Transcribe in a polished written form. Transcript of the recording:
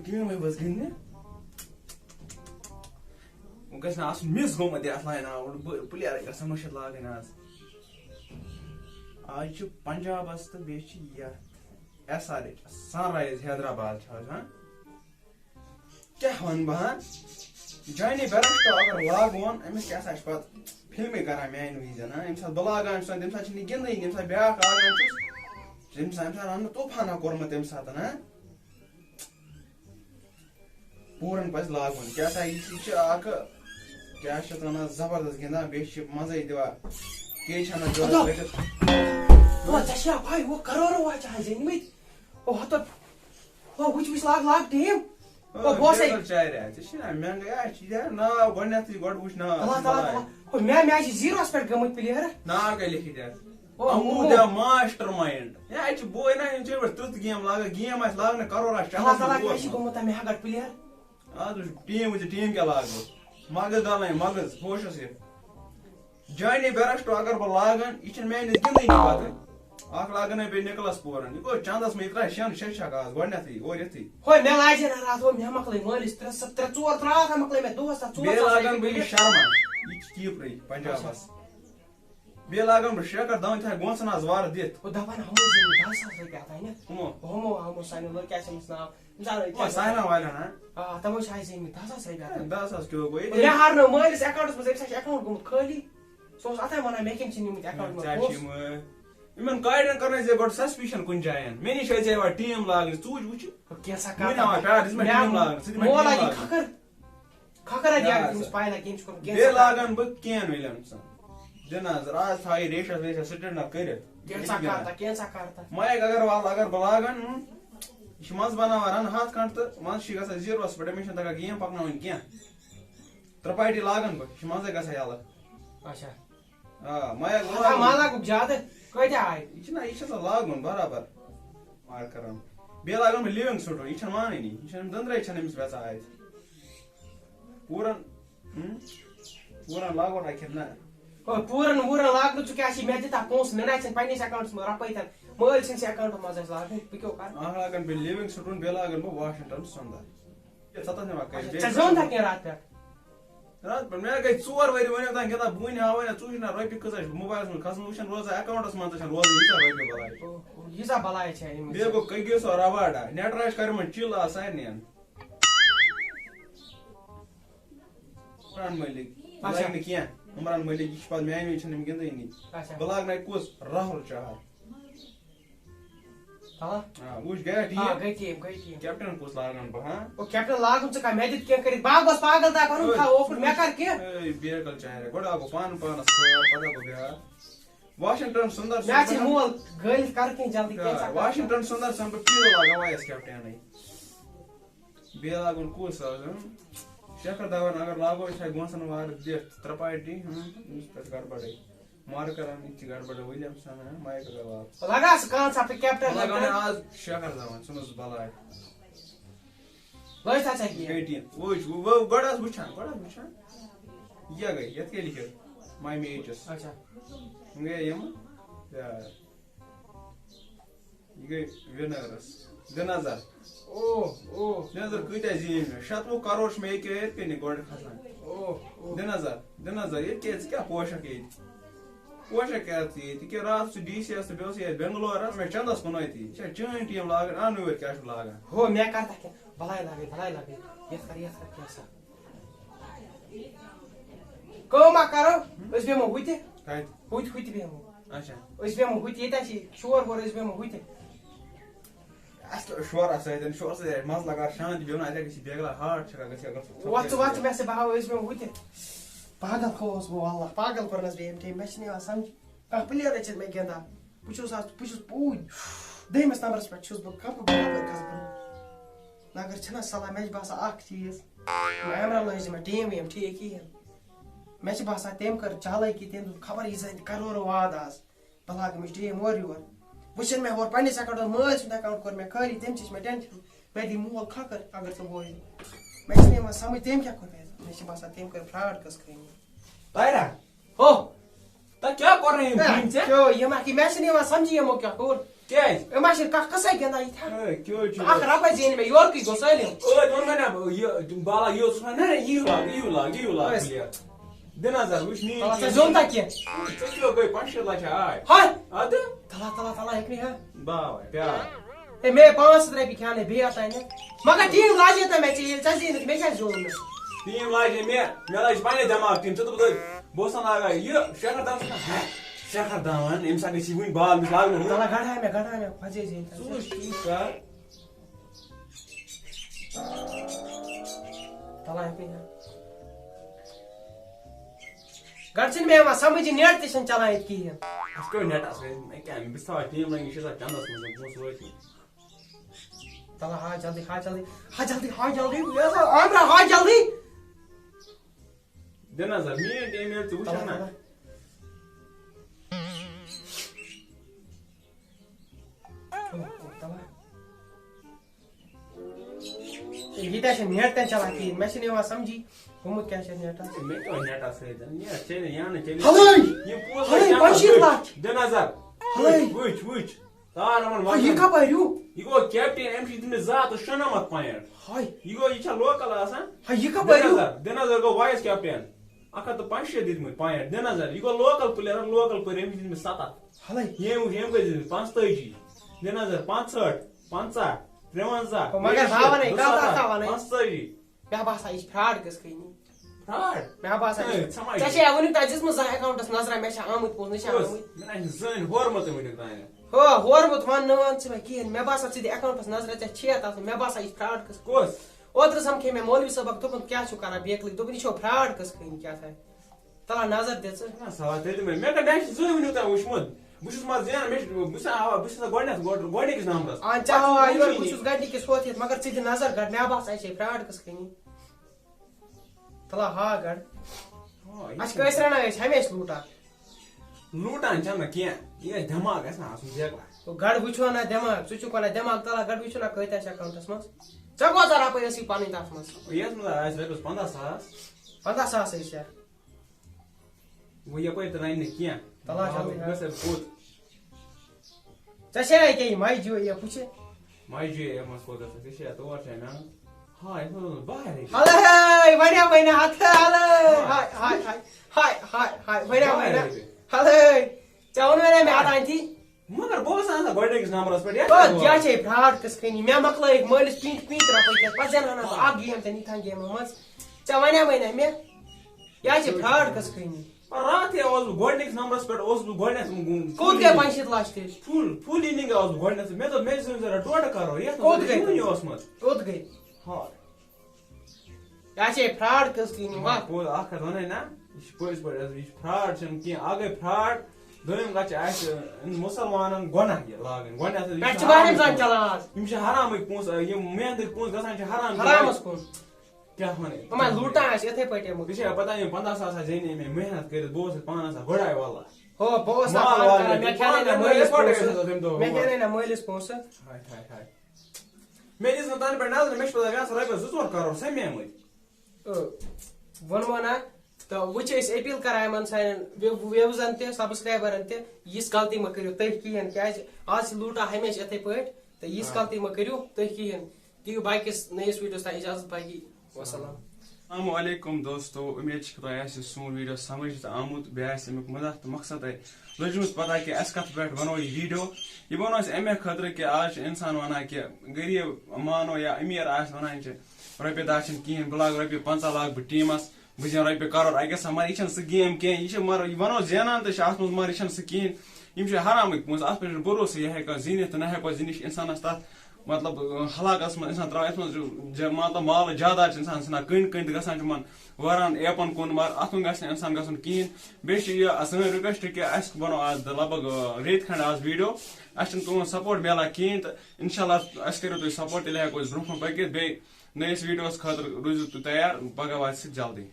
team بس گِنٛدنہِ وۄنۍ گژھِ نہٕ آسُن مِس گوٚمُت یتھ لاینہِ پٕلیر گژھن مٔشِتھ لاگٕنۍ آز چھُ پنجابس تہٕ بیٚیہِ چھِ یتھ SRH سن رایز حیدرآباد چھِ آز کیٛاہ ونہٕ بہٕ جانی بیرسٹو اگر لاگون أمِس کیٛاہ سا چھِ پتہٕ فِلمٕے کران میانہِ وِزِ ییٚمہِ ساتہٕ بہٕ لاگان چھُس تمہِ ساتہٕ چھِ نہٕ گِنٛدنٕے ییٚمہِ ساتہٕ بیٛاکھ لاگان چھُس تمہِ ساتہٕ رننہٕ طوفانا کوٚرمُت تمہِ ساتہٕ پوٗرن پزِ لاگُن کیٛاہ سا یہِ چھِ اکھ کیٛاہ چھِ اتھ ونان زبردست گِنٛدان بیٚیہِ چھِ مزے دِوان کیٚنٛہہ چھنہٕ ضروٗرت رٔٹِتھ ژےٚ چھا پاے ہُہ کرورو واچ آز زینمٕتۍ وٕچھ لاگ ٹیٖم ناو گۄڈنیتھٕے گۄڈٕ وٕچھ ناو مےٚ چھِ زیٖروَس پٮ۪ٹھ گٔمٕتۍ پٕلیر ناو کیٛاہ لیکھِتھ اَتھ ماسٹر مایِنڈ یہِ چھِ بوے نا یِم چھِ تٕرٛت گیم لاگان گیم آسہِ لاگنہٕ کرور آسہِ گوٚمُت مےٚ ہاگٹ پٕلیر اَتھ وٕچھ ٹیٖم وٕچھ ٹیٖم کیٛاہ لاگو مغز ڈالٕنۍ مغز ہوشس یہِ جانی بیرسٹو اگر بہٕ لاگان یہِ چھُنہٕ میٲنِس گِنٛدٲنی پتہٕ اکھ لاگن بیٚیہِ نِکلس پورن یہِ گوٚو چندس منٛز یہِ ترٛایہِ شےٚ چھک آز گۄڈنیتھٕے اور یِتھٕے مےٚ لاجہِ راتھ مےٚ مۄکلٲے مٲلِس 3-4 ترٛاوان مۄکلٲے مےٚ دۄہس بیٚیہِ لاگن بہٕ یہِ شرما یہِ چھِ کیٖپرٕے پنجابس بیٚیہِ لاگن بہٕ شیکھر دھون تھایہِ گونسن آز وارٕ دِتھ دپان ہُمو سانیو لڑکہِ آسہِ أمِس ناو ساینا والٮ۪ن تِمو چھِ آز زینمٕتۍ 10,000 رۄپیہِ 10,000 کیٛاہ گوٚو مےٚ ہارنٲو مٲلِس اٮ۪کاونٹس منٛز أمِس چھِ اٮ۪کاونٹ گوٚمُت خٲلی سُہ اوس اتھے ونان مےٚ کٔمۍ چھِ نِمٕتۍ اٮ۪کاونٹ یِمن کاڑٮ۪ن کرنٲے زِ گۄڈٕ سسپِشن کُنہِ جاین مےٚ نِش ٲسۍ یِوان ٹیٖم لاگنہِ ژٕ وٕچھ بیٚیہِ لاگن بہٕ کین وِلیمسن دِ نظر آز تھایہِ ریشس ویشس سٹینڈ کٔرِتھ مایک اگروال اگر بہٕ لاگن یہِ چھُ منٛزٕ بناوان رنہٕ 100 کھنٛڈ تہٕ منٛزٕ چھِ گژھان زیٖروس پٮ۪ٹھ أمِس چھنہٕ تگان گیم پکناوٕنۍ کینٛہہ 3 پاٹی لاگن بہٕ یہِ چھُ منٛزے گژھان یلہٕ یہِ چھُ آسان لاگُن برابر کران بیٚیہِ لاگن بہٕ لِونگ سٹور یہِ چھنہٕ مانٲنی یہِ چھنہٕ دٔنٛدرے چھنہٕ أمِس ویژان اتہِ پوٗرن لاگُن اکہِ نہ پوٗرن لاگنہٕ ژٕ کیٛاہ چھِ مےٚ دِتا پونٛسہٕ مےٚ نہ چھِنہٕ پننِس اٮ۪کاونٹس منٛز رۄپے تہِ مٲلۍ سٕنٛدِس اٮ۪کاونٹس منٛز ٲسۍ لاگٕنۍ بہٕ کیٛاہ کرٕ اکھ لاگن بیٚیہِ لِونگ سٹور بیٚیہِ لاگن بہٕ واشنگٹن سُندر ژےٚ زیوٗنتھا کینٛہہ راتھ پٮ۪ٹھ مےٚ گٔے 4 ؤری وُنیُک تام گِنٛدان بہٕ وٕنہِ ہاوے نا ژٕ وٕچھ نا رۄپیہِ کۭژاہ چھِ موبایلس منٛز کھسان وٕچھن روزان اٮ۪کاونٹس منٛز تہِ چھنہٕ روزان ییٖژاہ بلاے چھےٚ بیٚیہِ گوٚو کٔگیو رواڈا نیٹ راج کرِمن چِل آز سارنٕے عمران مٔلِک لگہِ نہٕ کینٛہہ عمران مٔلِک یہِ چھُ پتہٕ میانہِ وِزِ چھنہٕ یِم گِنٛدٲنی بہٕ لاگناے کُس راہُل چہر وٕچھ گیا ٹھیٖک کیپٹن کُس لاگن بہٕ کیپٹن لاگُن ژٕ مےٚ دِتھ کینٛہہ کٔرِتھ بہٕ گوٚژھ پاگل تام پنُن مےٚ کر کینٛہہ بیکل چہر گۄڈٕ آو بہٕ پانس پتہٕ گوٚو بیٛاکھ واشنگٹن سُندر مےٚ چھِ مول گٲلِتھ کر کینٛہہ جلدی واشنگٹن سُندر سن بہٕ پیٖرو لاگان وایس کیپٹنٕے بیٚیہِ لاگُن کُس شیکھر دھون اگر لاگو یہِ تھایہِ گونسن وارٕ دِتھ 3 پاٹی أمِس پٮ۪ٹھ گڑبڑے مارکرن یہِ تہِ گڑبڑ وِلیمسن مایک اگروال لگا سُہ کانسیپٹ کیپٹن آز شیکھر دھون ژھٕنُس بلاے وٕچھ گۄڈٕ ٲس وٕچھان یہِ کیٛاہ گٔے یتھ کیٛاہ لیکھِتھ ماے میچس گٔے یِم یہِ گٔے ونٲرٕس دِ نظر نظر کۭتیاہ زیٖنۍ مےٚ 107 کرور چھِ مےٚ ییٚکیٛاہ یِتھ کٔنی گۄڈٕ کھسان دِ نظر ییٚتہِ کیٛاہ ژٕ کیٛاہ پوشک ییٚتہِ پوشک کیٛاہ ژٕ ییٚتہِ کہِ راتھ ژٕ ڈی سی یس تہٕ بیٚیہِ اوس ییٚتہِ بنگلورس مےٚ چندس کُنٲتی یہِ چھا چٲنۍ ٹیٖم لاگان انہٕ یور کیٛاہ چھُ لاگان مےٚ کر تتھ بلاے لاگے یتھ کر کیٛاہ کٲم اکھ کرو أسۍ بیٚہمو ہُتہِ بیٚہمو أسۍ بیٚہمو ہُتہِ ییٚتہِ چھِ شور وور أسۍ بیٚہمو ہُتہِ شورس سۭتۍ مزٕ لگان شانتی بیٚہُن اتہِ گژھِ بیگلا ہاٹ چھکا گژھِ وۄتھ مےٚ سۭتۍ بہٕ ہاو أسۍ بیٚہمو ہُتہِ پاگل کھوٚوُس بہٕ واللہ پاگل کوٚرنس بہٕ أمۍ ٹیٖم مےٚ چھِنہٕ یِوان سمجھ کانٛہہ پٕلیرٕے چھِ مےٚ گِنٛدان بہٕ چھُس پوٗرۍ 2مِس نمبرس پٮ۪ٹھ چھُس بہٕ کپہٕ برابر کھسہٕ بہٕ مگر چھِنہ صلح مےٚ چھِ باسان اکھ چیٖز عمران لٲج مےٚ ٹیٖم ویٖم ٹھیٖک کِہیٖنۍ مےٚ چھِ باسان تٔمۍ کٔر چالٲکی تٔمۍ دوٚپ خبر یہِ زَن کرورو واد آز بہٕ لاگہٕ أمِس ٹیٖم اورٕ یور وۄنۍ چھِنہٕ مےٚ ہورٕ پننِس اٮ۪کاونٹس مٲلۍ سُنٛد اٮ۪کاونٹ کوٚر مےٚ خٲلی تٔمۍ چھِ مےٚ ٹٮ۪نشن مےٚ دی مول کھکر اگر ژٕ بوزِ مےٚ چھِنہٕ یِوان سمجھ تٔمۍ کیٛاہ کوٚر مےٚ چھِ باسان تٔمۍ کٔر فراڈ قٕصہٕ کھٲنی مےٚ چھِنہٕ یِوان سمجھی یِمو کیٛاہ کوٚر کیٛازِ ما چھِ کانٛہہ قٕصے گِنٛدان یِتھٕ کیٛاہ چھُ اکھ رۄپے زیٖنۍ مےٚ یورکُے گوٚو سٲلِم ووٚن مےٚ یہِ بالا یہِ اوس نہ یی لاگ پٕلیر دِ نظر وٕچھ ژےٚ زیوٗن تا کینٛہہ ژےٚ کیٛاہ گٔے 5-6 لَچھ آے ہاے اَدٕ تلا ہیٚکہِ نہٕ ہا باوے پیار ہے مےٚ 500 رۄپیہِ کھیٛاونَے بیٚیہِ اوٚتانۍ مگر ٹیٖم لاجے تہٕ مےٚ ژےٚ ژےٚ زیٖنِتھ مےٚ کیٛازِ زیوٗن نہٕ ٹیٖم لاجے مےٚ لاجہِ پنٛنہِ دٮ۪ماغ ٹیٖم ژٕ دوٚپُکھ بہٕ اوسَن لاگان یہِ شیخر دام شیخر دامن أمِس ساتہٕ گژھِ وٕنۍ بال أمِس لاگنہٕ ہُہ تلا گڑاے مےٚ پھسے زیٖنِتھ ژٕ وٕچھ ٹھیٖک کر تلا ہیٚکہِ نہٕ گۄڈٕ چھُنہٕ مےٚ یِوان سمجھ نیٹ تہِ چھُنہٕ چلان ییٚتہِ کِہیٖنۍ اَسہِ کیٛاہ نیٹَس مےٚ کیٛاہ بہٕ چھُس تھاوان ٹیٖم لٲگِتھ یہِ چھِ آسان چندَس منٛز پونٛسہٕ وٲتۍ تلا ہا جلدی عامرا ہا جلدی دِ نظر میٛٲنۍ ٹیٖم ییٚلہِ ژٕ وٕچھکھ نا ییٚتہِ چھُنہٕ نیٹ تہِ چلان کِہیٖنۍ مےٚ چھُنہٕ یِوان سمجھی گوٚمُت کیٛاہ چھُ نیٹس مےٚ کیٛاہ نیٹَس سۭتۍ نیٹ چلہِ یا نہٕ چلہِ یِم ہلٲے 25 لَچھ دِ نظر وٕچھ تار یِمن یہِ کپٲرۍ ہیوٗ یہِ گوٚو کیپٹین أمِس چھِ دِتمٕتۍ 297 پویِنٹ ہاے یہِ گوٚو یہِ چھا لوکل آسان یہِ کپٲرۍ ہیوٗ دِ نظر گوٚو وایِس کیپٹین 105 دِتمٕتۍ پویِنٹ دِ نظر یہِ گوٚو لوکل پٕلیر لوکل پٲٹھۍ أمِس چھِ دِتمٕتۍ 7 ہلٲے ییٚمۍ کٔژ دِتمٕتۍ 45 دِ نظر 65 50 53 مگر بھاونے کتھ ونے 45 مےٚ باسان یہِ چھِ فراڈ قٕصہٕ کھٔنی فراڈ مےٚ باسان ژےٚ چھے وٕنیُک تام دِژمٕژ زانٛہہ اٮ۪کاونٹس نظرا مےٚ چھا آمٕتۍ پونٛسہٕ نہ چھا آمٕتۍ مےٚ چھِ زٔنۍ ہورمُت وٕنیُک تام ہورمُت وَن نہٕ وَن ژٕ مےٚ کِہیٖنۍ مےٚ باسان ژٕ دِ اٮ۪کاونٹس نظرا ژےٚ چھے تتھ مےٚ باسان یہِ چھِ فراڈ قٕصہٕ کۄس اوترٕ سمکھے مےٚ مولوی صٲبَک دوٚپُن کیٛاہ چھُو کران بیکلٕکۍ دوٚپُن یہِ چھو فراڈ قٕصہٕ کھٔنی کیٛاہ تھانۍ تلا نظر دِ ژٕ سوال تیٚلہِ مےٚ چھِ زٕہٕنۍ وٕنیُک تام وٕچھمُت بہٕ چھُس مگر زینان مےٚ چھِ بہٕ چھُس گۄڈنِکِس نمبرس بہٕ چھُس گۄڈنِکِس ہوتھ یِتھ مگر ژٕ دِ نظر گۄڈٕ مےٚ باسان یہِ چھے فراڈ قٕصہٕ کھٔنی تلا ہا گۄڈٕ اَسہِ کٲنٛسہِ رَنان أسۍ ہمیشہِ لوٗٹان چھَنہٕ نہٕ کیٚنٛہہ یہِ گژھِ دٮ۪ماغ گژھِ نہ آسُن بیکلا گۄڈٕ وٕچھو نا دٮ۪ماغ ژٕ چھُکھ وَنان دٮ۪ماغ تلا گۄڈٕ وٕچھو نا کۭتیاہ چھِ اٮ۪کاونٹس منٛز ژےٚ کوٗتاہ رۄپے ٲسٕے پنٕنۍ تتھ منٛز یَتھ منٛز آسہِ رۄپیَس 15,000 15,000 ٲسۍ ژےٚ وۄنۍ یپٲرۍ تہِ رَنہِ نہٕ کیٚنٛہہ تلا جلدی کوٚت ژےٚ چھے ییٚکیٛاہ یہِ مایجو یہِ پُچھِ ماجہِ منٛز کوٚت گژھان ژےٚ چھےٚ تور چھےٚ مےٚ ہاے یَتھ منٛز باہر ہلے وَنیا ہتھ ہلے وَنیا ہلے ژےٚ ووٚنوے مےٚ اوٚتانۍ مگر بہٕ اوسُس آسان گۄڈنِکِس نمبرس پٮ۪ٹھ کیٛاہ چھے فراڈ قٕصہٕ کھٔنی مےٚ مۄکلٲیِکھ مٲلِس پینٛتہِ رۄپے کھٮ۪تھ پتہٕ زینہٕ ہنا اکھ گیم تہِ نِتھان گیمو منٛز ژےٚ وَنیا مےٚ یہِ حظ چھِ فراڈ قٕصہٕ کھٔنی راتھٕے اوسُس بہٕ گۄڈنِکِس نمبرس پٮ۪ٹھ اوسُس بہٕ گۄڈنیتھ کوٚت گٔے 65 لَچھ تیٚلہِ فُل اِننٛگ اوسُس بہٕ گۄڈنیتھ مےٚ دوٚپ مےٚ زیوٗن ذرا 2.5 کرور یتھ اوسمُت کوٚت گٔے ہاے یہِ حظ چھے فراڈ قٕصہٕ کھٔنی وَ اکھ ہتھ ونے نا یہِ چھِ پٔزۍ پٲٹھۍ یہِ چھِ فراڈ چھُنہٕ کینٛہہ اکھ گٔے فراڈ دوٚیِم کتھ چھِ اَسہِ مُسلمانن گۄناہ یہِ لاگٕنۍ پٮ۪ٹھٕ چھِ واریاہ زیادٕ چلان آز یِم چھِ حرامٕکۍ پونٛسہٕ یِم محنتٕکۍ پونٛسہٕ گژھان چھِ حرامس کُن کیٛاہ ونے یِمن لوٗٹان آسہِ یِتھے پٲٹھۍ ژےٚ چھےٚ پتہ یِم 15,000 زینے مےٚ محنت کٔرِتھ بہٕ اوسُس پانہٕ آسان گۄڈاے واللہ ہو بہٕ اوسُس مےٚ کھیٛاونَے نہ مٲلِس پونٛسہٕ مےٚ دِژ نہٕ تَنہٕ پٮ۪ٹھ نظر مےٚ چھِ پتہ گژھان رۄپیَس 2-4 کرور سَمیمٕتۍ ووٚنمو نا تہٕ وۄنۍ چھِ أسۍ اپیٖل کران یِمن سانٮ۪ن وِوزن تہِ سبسکرایبرن تہِ یِژھ غلطی مہ کٔرِو تُہۍ کِہیٖنۍ کیٛازِ آز چھِ لوٗٹان ہمیشہِ یِتھے پٲٹھۍ تہٕ یِژھ غلطی مہ کٔرِو تُہۍ کِہیٖنۍ دِیِو باقیس نٔیِس ویٖڈیوس تام اِجازت باقی وسلام السلام علیکم دوستو اُمید چھِ تۄہہِ آسہِ سون ویٖڈیو سمجھ تہٕ آمُت بیٚیہِ آسہِ امیُک مدد تہٕ مقصد تۄہہِ لٔجمٕژ پتہ کہِ اَسہِ کتھ پٮ۪ٹھ بنوو یہِ ویٖڈیو یہِ بنوو اَسہِ امے خٲطرٕ کہِ آز چھُ اِنسان ونان کہِ غریٖب مانو یا أمیٖر آسہِ ونان چھِ رۄپیہِ دہ چھِنہٕ کِہیٖنۍ بہٕ لاگہٕ رۄپیہِ 15 لاگہٕ بہٕ ٹیٖمس بہٕ زینہٕ رۄپیہِ کرور اَکہِ گژھان مگر یہِ چھنہٕ سُہ گیم کینٛہہ یہِ چھِ مگر یہِ ونو زینان تہِ چھِ اتھ منٛز مگر یہِ چھنہٕ سُہ کِہیٖنۍ یِم چھِ حرامٕکۍ پونٛسہٕ اتھ پٮ۪ٹھ چھُنہٕ بروسہٕ یہِ ہیٚکو زیٖنِتھ تہٕ نہ ہیٚکو زیٖنِتھ چھِ اِنسانس تتھ مطلب ہلاکس منٛز اِنسان تراوان یتھ منٛز مطلب مالہٕ جاداد چھِ اِنسان ژھٕنان کٔنۍ کٔنۍ تہٕ گژھان چھِ یِمن واران ایپن کُن مگر اتھ کُن گژھِ نہٕ اِنسان گژھُن کِہیٖنۍ بیٚیہِ چھِ یہِ سٲنۍ رِکویسٹ کہِ اَسہِ بنو آز لگ بگ ریٚتۍ کھنٛڈ آز ویٖڈیو اَسہِ چھُنہٕ تُہُنٛد سپورٹ مِلان کِہیٖنۍ تہٕ انشاء اللہ اَسہِ کٔرِو تُہۍ سپورٹ تیٚلہِ ہیٚکو أسۍ برونٛہہ کُن پٔکِتھ بیٚیہِ نٔیِس ویٖڈیوس خٲطرٕ روٗزِو تُہۍ تیار پگاہ واتہِ سُہ جلدی